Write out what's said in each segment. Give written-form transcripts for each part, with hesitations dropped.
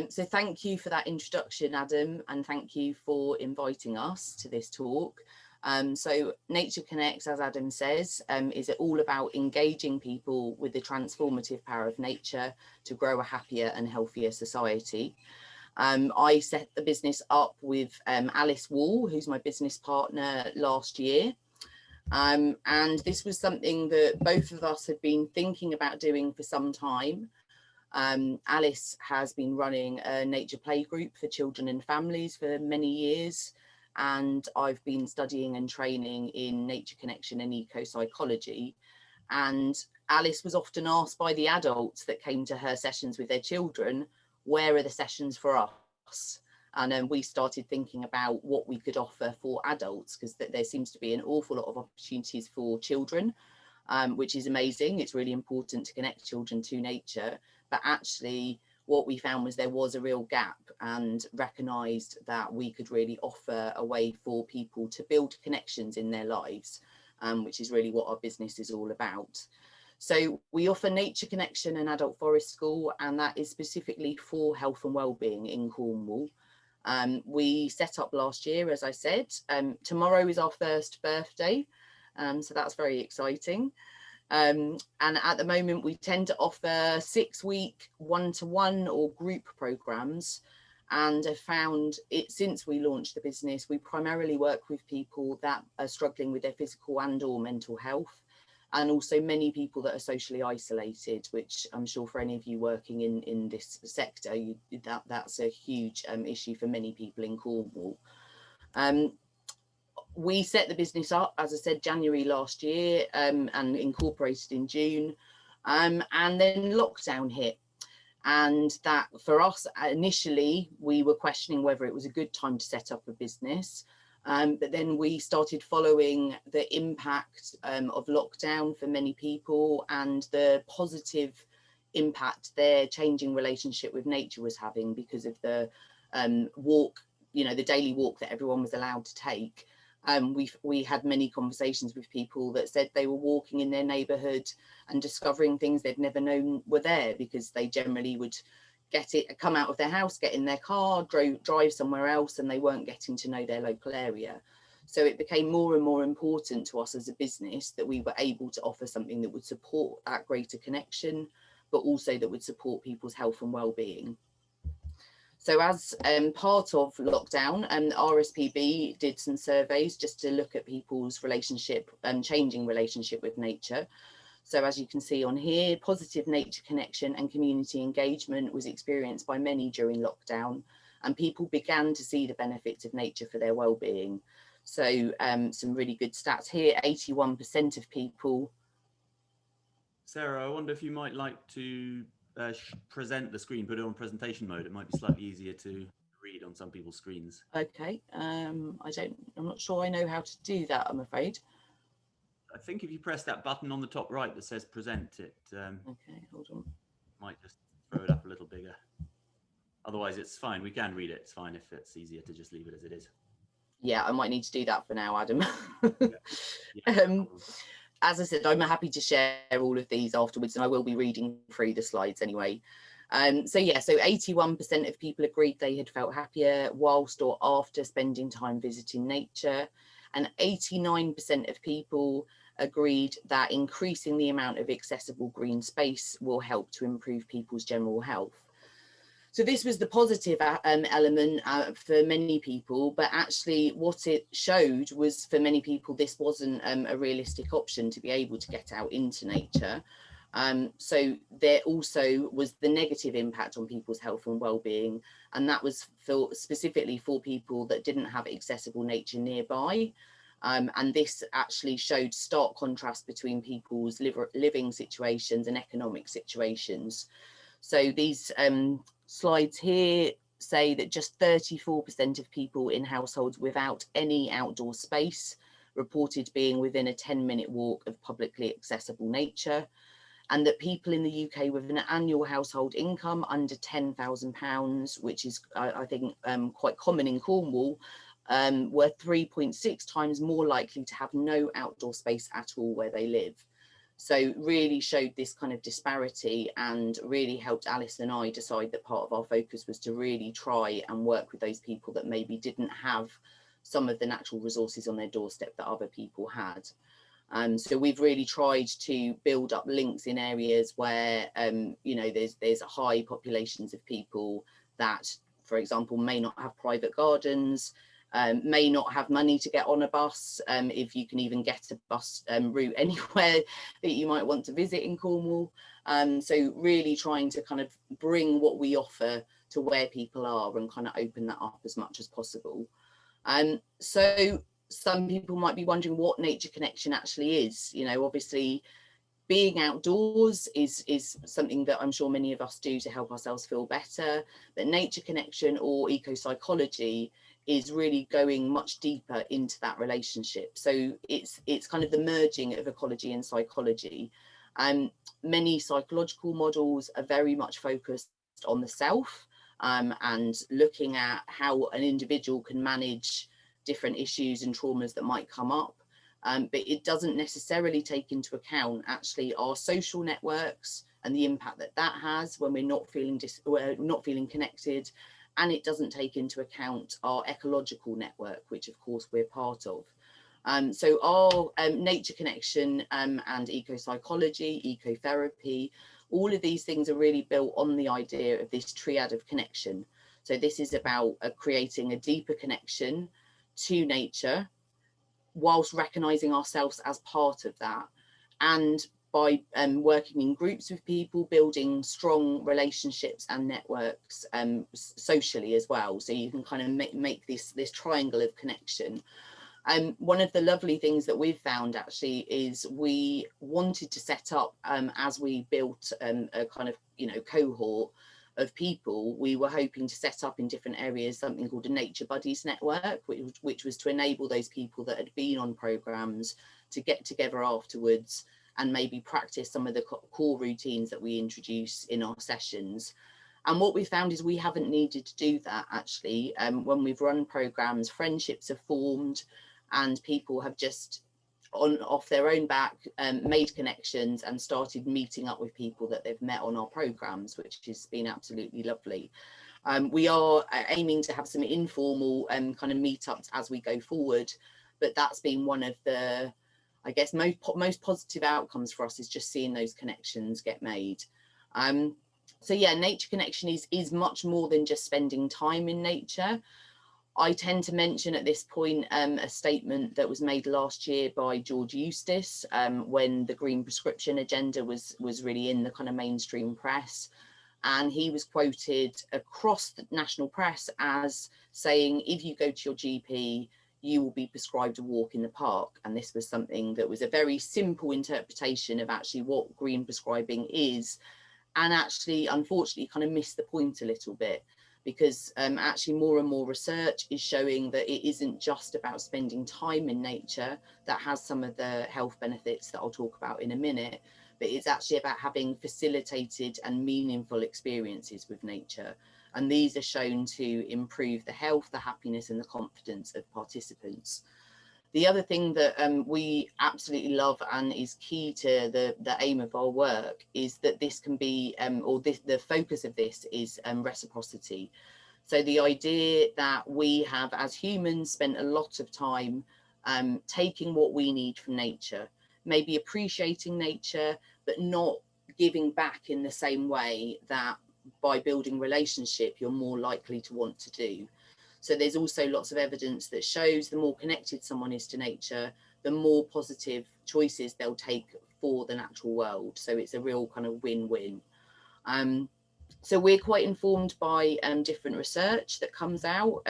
So thank you for that introduction, Adam, and thank you for inviting us to this talk. So Nature Connects, as Adam says, is all about engaging people with the transformative power of nature to grow a happier and healthier society. I set the business up with Alice Wall, who's my business partner, last year. And this was something that both of us had been thinking about doing for some time. Alice has been running a nature play group for children and families for many years, and I've been studying and training in nature connection and eco-psychology. And Alice was often asked by the adults that came to her sessions with their children, where are the sessions for us? And we started thinking about what we could offer for adults, because there seems to be an awful lot of opportunities for children, which is amazing. It's really important to connect children to nature. But actually, what we found was there was a real gap, and recognised that we could really offer a way for people to build connections in their lives, which is really what our business is all about. So we offer Nature Connection and Adult Forest School, and that is specifically for health and wellbeing in Cornwall. We set up last year, as I said. Tomorrow is our first birthday, so that's very exciting. And at the moment, we tend to offer 6-week one-to-one or group programs, and have found it since we launched the business, we primarily work with people that are struggling with their physical and or mental health, and also many people that are socially isolated, which I'm sure for any of you working in this sector, that's a huge issue for many people in Cornwall. We set the business up, as I said, January last year, and incorporated in June, and then lockdown hit. And that for us, initially, we were questioning whether it was a good time to set up a business. But then we started following the impact of lockdown for many people, and the positive impact their changing relationship with nature was having because of the walk, the daily walk that everyone was allowed to take. We had many conversations with people that said they were walking in their neighbourhood and discovering things they'd never known were there, because they generally would come out of their house, get in their car, drive somewhere else, and they weren't getting to know their local area. So it became more and more important to us as a business that we were able to offer something that would support that greater connection, but also that would support people's health and well-being. So as part of lockdown, RSPB did some surveys just to look at people's relationship and changing relationship with nature. So as you can see on here, positive nature connection and community engagement was experienced by many during lockdown, and people began to see the benefits of nature for their well-being. So some really good stats here, 81% of people. Sarah, I wonder if you might like to present the screen, put it on presentation mode. It might be slightly easier to read on some people's screens. Okay, I'm not sure I know how to do that, I'm afraid. I think if you press that button on the top right that says present, it okay, hold on. Might just throw it up a little bigger. Otherwise, it's fine. We can read it. It's fine if it's easier to just leave it as it is. Yeah, I might need to do that for now, Adam. Yeah, as I said, I'm happy to share all of these afterwards, and I will be reading through the slides anyway. So 81% of people agreed they had felt happier whilst or after spending time visiting nature, and 89% of people agreed that increasing the amount of accessible green space will help to improve people's general health. So this was the positive element for many people, but actually what it showed was for many people this wasn't a realistic option to be able to get out into nature. So there also was the negative impact on people's health and well-being, and that was specifically for people that didn't have accessible nature nearby. And this actually showed stark contrast between people's living situations and economic situations. So these slides here say that just 34% of people in households without any outdoor space reported being within a 10-minute walk of publicly accessible nature, and that people in the UK with an annual household income under £10,000, which is, I think, quite common in Cornwall, were 3.6 times more likely to have no outdoor space at all where they live. So really showed this kind of disparity, and really helped Alice and I decide that part of our focus was to really try and work with those people that maybe didn't have some of the natural resources on their doorstep that other people had. So we've really tried to build up links in areas where, you know, there's high populations of people that, for example, may not have private gardens, may not have money to get on a bus, if you can even get a bus route anywhere that you might want to visit in Cornwall. So really trying to kind of bring what we offer to where people are and kind of open that up as much as possible. So some people might be wondering what nature connection actually is. You know, obviously being outdoors is something that I'm sure many of us do to help ourselves feel better, but nature connection or eco-psychology is really going much deeper into that relationship. So it's kind of the merging of ecology and psychology. Many psychological models are very much focused on the self, and looking at how an individual can manage different issues and traumas that might come up. But it doesn't necessarily take into account actually our social networks and the impact that that has when we're not feeling connected, and it doesn't take into account our ecological network, which of course we're part of. So our nature connection and eco-psychology, ecotherapy, all of these things are really built on the idea of this triad of connection. So this is about creating a deeper connection to nature, whilst recognizing ourselves as part of that, and by working in groups with people, building strong relationships and networks socially as well, so you can kind of make this triangle of connection. One of the lovely things that we've found actually is we wanted to set up, as we built a kind of, you know, cohort of people, we were hoping to set up in different areas something called a Nature Buddies network, which was to enable those people that had been on programs to get together afterwards and maybe practice some of the core routines that we introduce in our sessions. And what we found is we haven't needed to do that actually. When we've run programs, friendships have formed, and people have just off their own back made connections and started meeting up with people that they've met on our programs, which has been absolutely lovely. We are aiming to have some informal kind of meetups as we go forward, but that's been one of the, I guess, most positive outcomes for us, is just seeing those connections get made. So yeah, nature connection is much more than just spending time in nature. I tend to mention at this point a statement that was made last year by George Eustice when the green prescription agenda was really in the kind of mainstream press. And he was quoted across the national press as saying, if you go to your GP, you will be prescribed a walk in the park. And this was something that was a very simple interpretation of actually what green prescribing is, and actually, unfortunately, kind of missed the point a little bit, because actually more and more research is showing that it isn't just about spending time in nature that has some of the health benefits that I'll talk about in a minute, but it's actually about having facilitated and meaningful experiences with nature. And these are shown to improve the health, the happiness and the confidence of participants. The other thing that we absolutely love and is key to the aim of our work is that this can be, the focus of this is reciprocity. So the idea that we have as humans spent a lot of time taking what we need from nature, maybe appreciating nature, but not giving back in the same way that by building relationship, you're more likely to want to do. So there's also lots of evidence that shows the more connected someone is to nature, the more positive choices they'll take for the natural world. So it's a real kind of win-win. So we're quite informed by different research that comes out.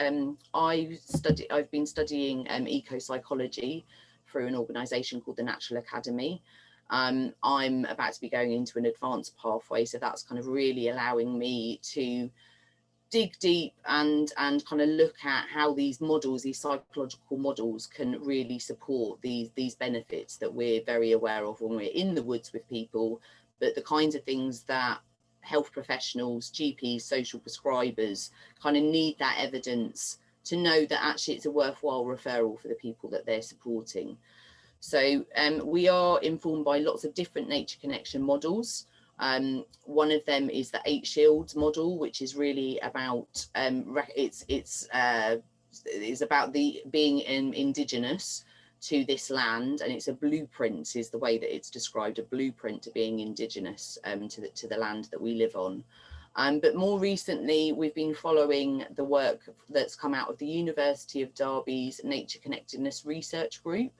I've been studying eco-psychology through an organisation called the Natural Academy. I'm about to be going into an advanced pathway, so that's kind of really allowing me to dig deep and kind of look at how these models, these psychological models, can really support these benefits that we're very aware of when we're in the woods with people, but the kinds of things that health professionals, GPs, social prescribers kind of need that evidence to know that actually it's a worthwhile referral for the people that they're supporting. So we are informed by lots of different nature connection models. One of them is the 8 Shields model, which is really about it's about the being indigenous to this land, and it's a blueprint is the way that it's described, a blueprint to being indigenous to the land that we live on. But more recently, we've been following the work that's come out of the University of Derby's Nature Connectedness Research Group,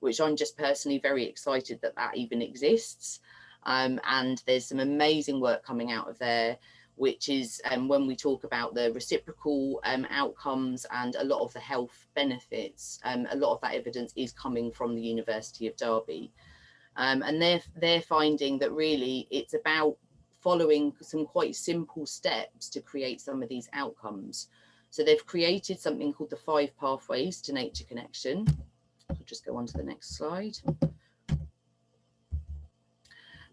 which I'm just personally very excited that that even exists. And there's some amazing work coming out of there, which is when we talk about the reciprocal outcomes and a lot of the health benefits, a lot of that evidence is coming from the University of Derby. And they're finding that really it's about following some quite simple steps to create some of these outcomes. So they've created something called the 5 pathways to nature connection. I'll just go on to the next slide.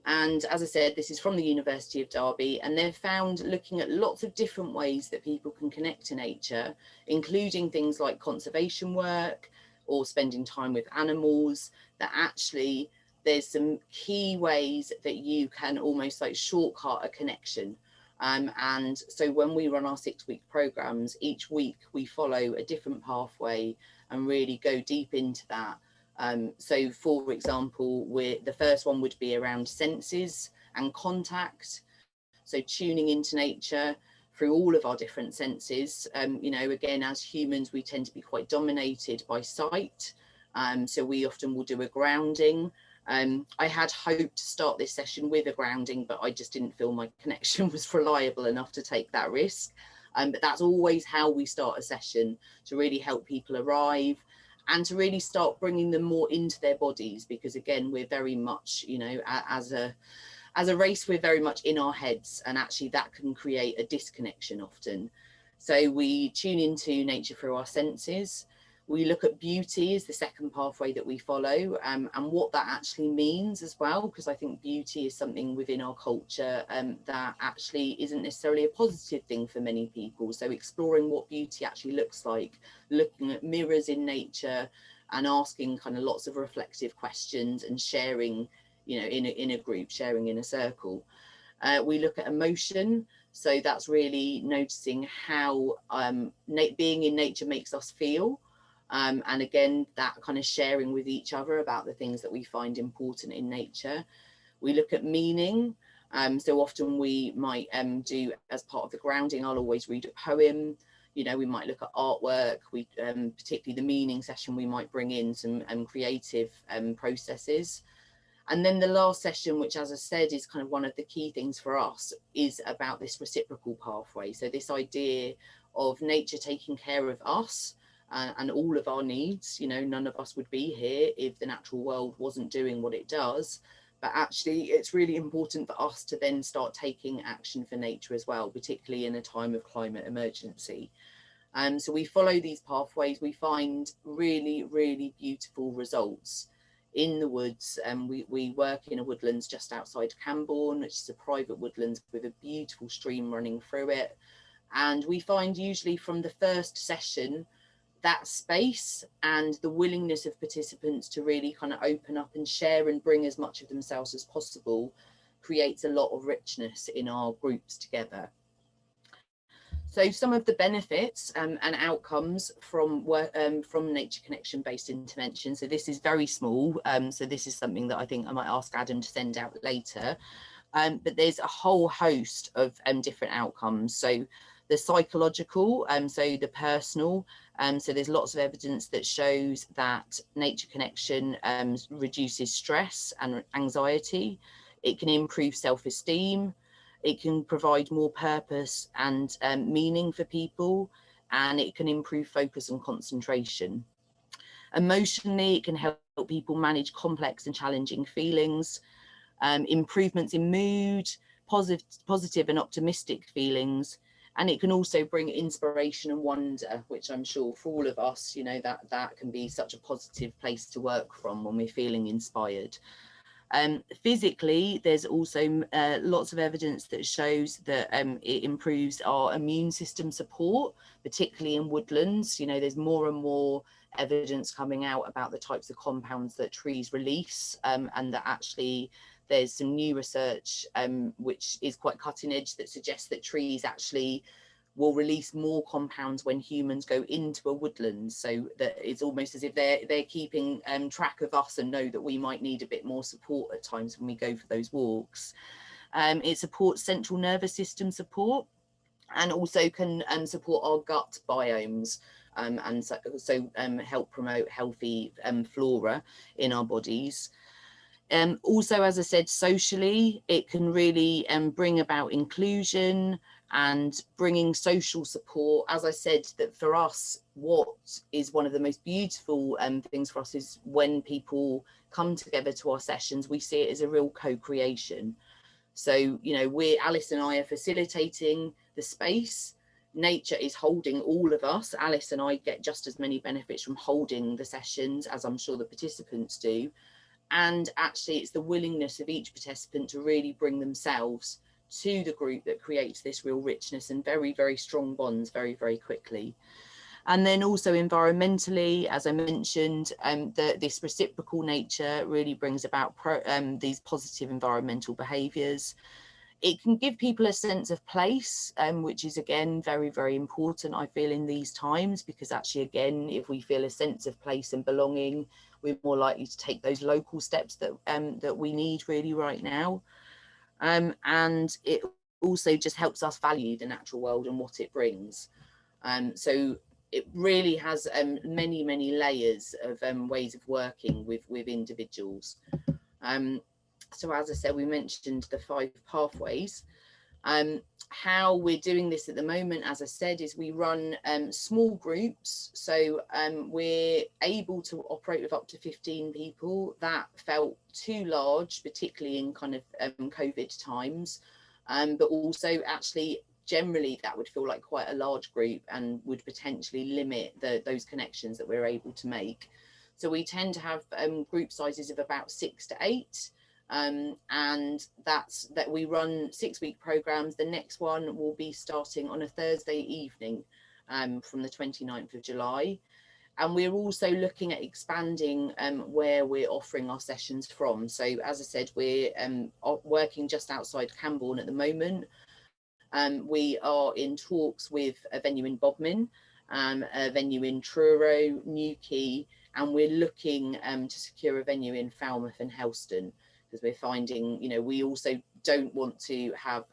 And as I said, this is from the University of Derby, and they've found, looking at lots of different ways that people can connect to nature, including things like conservation work or spending time with animals, that actually there's some key ways that you can almost like shortcut a connection. And so when we run our 6-week programs, each week we follow a different pathway and really go deep into that. So for example, the first one would be around senses and contact. So tuning into nature through all of our different senses. You know, again, as humans, we tend to be quite dominated by sight. So we often will do a grounding. I had hoped to start this session with a grounding, but I just didn't feel my connection was reliable enough to take that risk. But that's always how we start a session, to really help people arrive and to really start bringing them more into their bodies, because again, we're very much, you know, as a race, we're very much in our heads, and actually that can create a disconnection often. So we tune into nature through our senses. We look at beauty as the second pathway that we follow, and what that actually means as well, because I think beauty is something within our culture that actually isn't necessarily a positive thing for many people. So exploring what beauty actually looks like, looking at mirrors in nature and asking kind of lots of reflective questions and sharing, you know, in a group, sharing in a circle. We look at emotion. So that's really noticing how being in nature makes us feel. And again, that kind of sharing with each other about the things that we find important in nature. We look at meaning. So often we might do, as part of the grounding, I'll always read a poem. You know, we might look at artwork. We particularly the meaning session, we might bring in some creative processes. And then the last session, which, as I said, is kind of one of the key things for us, is about this reciprocal pathway. So this idea of nature taking care of us and all of our needs. You know, none of us would be here if the natural world wasn't doing what it does. But actually, it's really important for us to then start taking action for nature as well, particularly in a time of climate emergency. So we follow these pathways. We find really, really beautiful results in the woods. We work in a woodlands just outside Camborne, which is a private woodlands with a beautiful stream running through it. And we find usually from the first session, that space and the willingness of participants to really kind of open up and share and bring as much of themselves as possible creates a lot of richness in our groups together. So some of the benefits and outcomes from nature connection based intervention. So this is very small. So this is something that I think I might ask Adam to send out later. But there's a whole host of different outcomes. So the psychological, so the personal, so there's lots of evidence that shows that nature connection reduces stress and anxiety. It can improve self-esteem. It can provide more purpose and meaning for people, and it can improve focus and concentration. Emotionally, it can help people manage complex and challenging feelings, improvements in mood, positive and optimistic feelings. And it can also bring inspiration and wonder, which I'm sure for all of us, you know, that can be such a positive place to work from when we're feeling inspired. Physically, there's also lots of evidence that shows that it improves our immune system support, particularly in woodlands. You know, there's more and more evidence coming out about the types of compounds that trees release, and that actually there's some new research which is quite cutting edge that suggests that trees actually will release more compounds when humans go into a woodland, so that it's almost as if they're keeping track of us and know that we might need a bit more support at times when we go for those walks. It supports central nervous system support, and also can support our gut biomes, and so help promote healthy flora in our bodies. Also, as I said, socially, it can really bring about inclusion and bringing social support. As I said, that for us, what is one of the most beautiful things for us is when people come together to our sessions, we see it as a real co-creation. So, you know, Alice and I are facilitating the space. Nature is holding all of us. Alice and I get just as many benefits from holding the sessions as I'm sure the participants do. And actually, it's the willingness of each participant to really bring themselves to the group that creates this real richness and very, very strong bonds very, very quickly. And then also environmentally, as I mentioned, this reciprocal nature really brings about these positive environmental behaviours. It can give people a sense of place, which is again very, very important, I feel, in these times, because actually, again, if we feel a sense of place and belonging, we're more likely to take those local steps that that we need really right now. And it also just helps us value the natural world and what it brings. So it really has many, many layers of ways of working with individuals. So as I said, we mentioned the 5 pathways. How we're doing this at the moment, as I said, is we run small groups. So we're able to operate with up to 15 people. That felt too large, particularly in kind of COVID times, but also actually generally that would feel like quite a large group and would potentially limit those connections that we're able to make. So we tend to have group sizes of about 6 to 8. And that we run 6-week programs. The next one will be starting on a Thursday evening from the 29th of July. And we're also looking at expanding where we're offering our sessions from. So as I said, we're working just outside Camborne at the moment. We are in talks with a venue in Bodmin, a venue in Truro, Newquay, and we're looking to secure a venue in Falmouth and Helston, because we're finding, you know, we also don't want to have,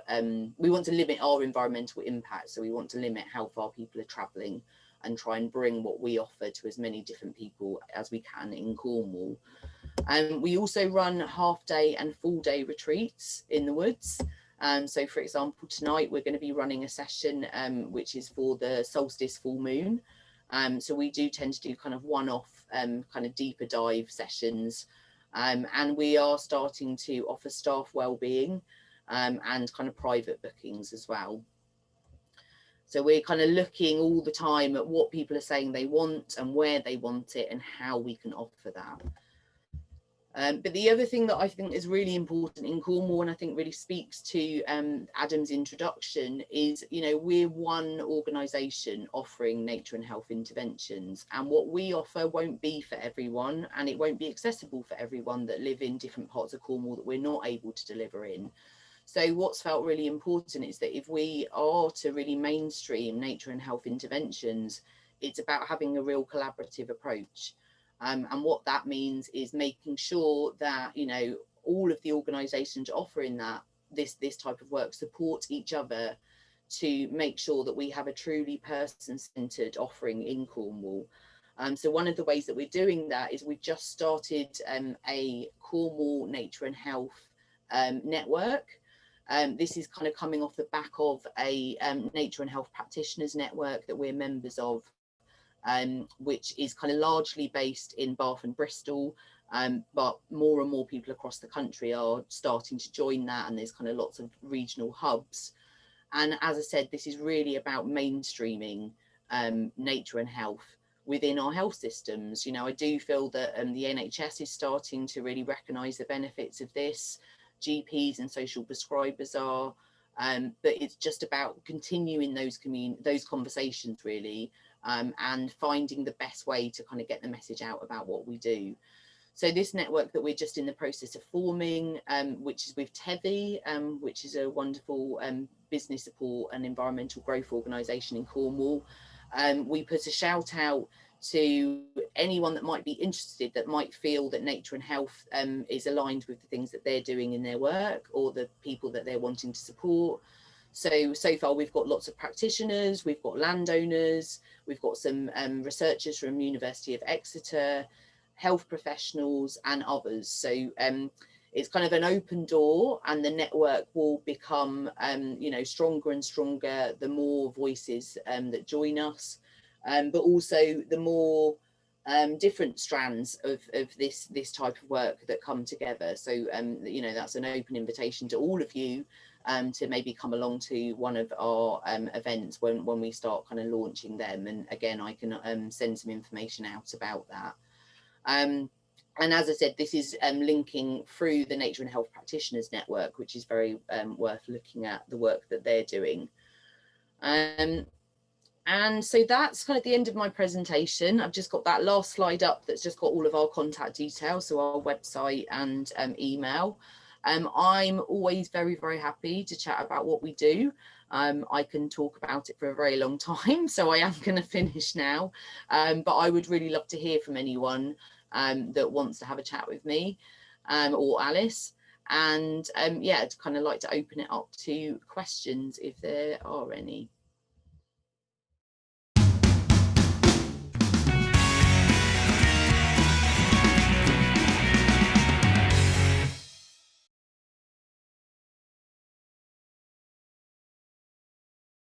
we want to limit our environmental impact. So we want to limit how far people are travelling and try and bring what we offer to as many different people as we can in Cornwall. We also run half-day and full-day retreats in the woods. So for example, tonight we're going to be running a session which is for the solstice full moon. So we do tend to do kind of one-off kind of deeper dive sessions. And we are starting to offer staff wellbeing and kind of private bookings as well. So we're kind of looking all the time at what people are saying they want and where they want it and how we can offer that. But the other thing that I think is really important in Cornwall, and I think really speaks to Adam's introduction, is, you know, we're one organisation offering nature and health interventions, and what we offer won't be for everyone, and it won't be accessible for everyone that live in different parts of Cornwall that we're not able to deliver in. So what's felt really important is that if we are to really mainstream nature and health interventions, it's about having a real collaborative approach. And what that means is making sure that, you know, all of the organisations offering that this type of work support each other to make sure that we have a truly person-centred offering in Cornwall. So one of the ways that we're doing that is we've just started a Cornwall Nature and Health network. This is kind of coming off the back of a nature and health practitioners network that we're members of, which is kind of largely based in Bath and Bristol, but more and more people across the country are starting to join that, and there's kind of lots of regional hubs. And as I said, this is really about mainstreaming nature and health within our health systems. You know, I do feel that the NHS is starting to really recognise the benefits of this. GPs and social prescribers are, but it's just about continuing those conversations really, and finding the best way to kind of get the message out about what we do. So this network that we're just in the process of forming, which is with TEVI, which is a wonderful business support and environmental growth organisation in Cornwall. We put a shout out to anyone that might be interested, that might feel that nature and health is aligned with the things that they're doing in their work, or the people that they're wanting to support. So far we've got lots of practitioners, we've got landowners, we've got some researchers from University of Exeter, health professionals and others. So it's kind of an open door, and the network will become you know, stronger and stronger the more voices that join us, but also the more different strands of this type of work that come together. So you know, that's an open invitation to all of you to maybe come along to one of our events when we start kind of launching them. And again, I can send some information out about that. And as I said, this is linking through the Nature and Health Practitioners Network, which is very worth looking at the work that they're doing. And so that's kind of the end of my presentation. I've just got that last slide up that's just got all of our contact details, so our website and email. I'm always very, very happy to chat about what we do. I can talk about it for a very long time, so I am going to finish now. But I would really love to hear from anyone that wants to have a chat with me or Alice. And yeah, I'd kind of like to open it up to questions if there are any.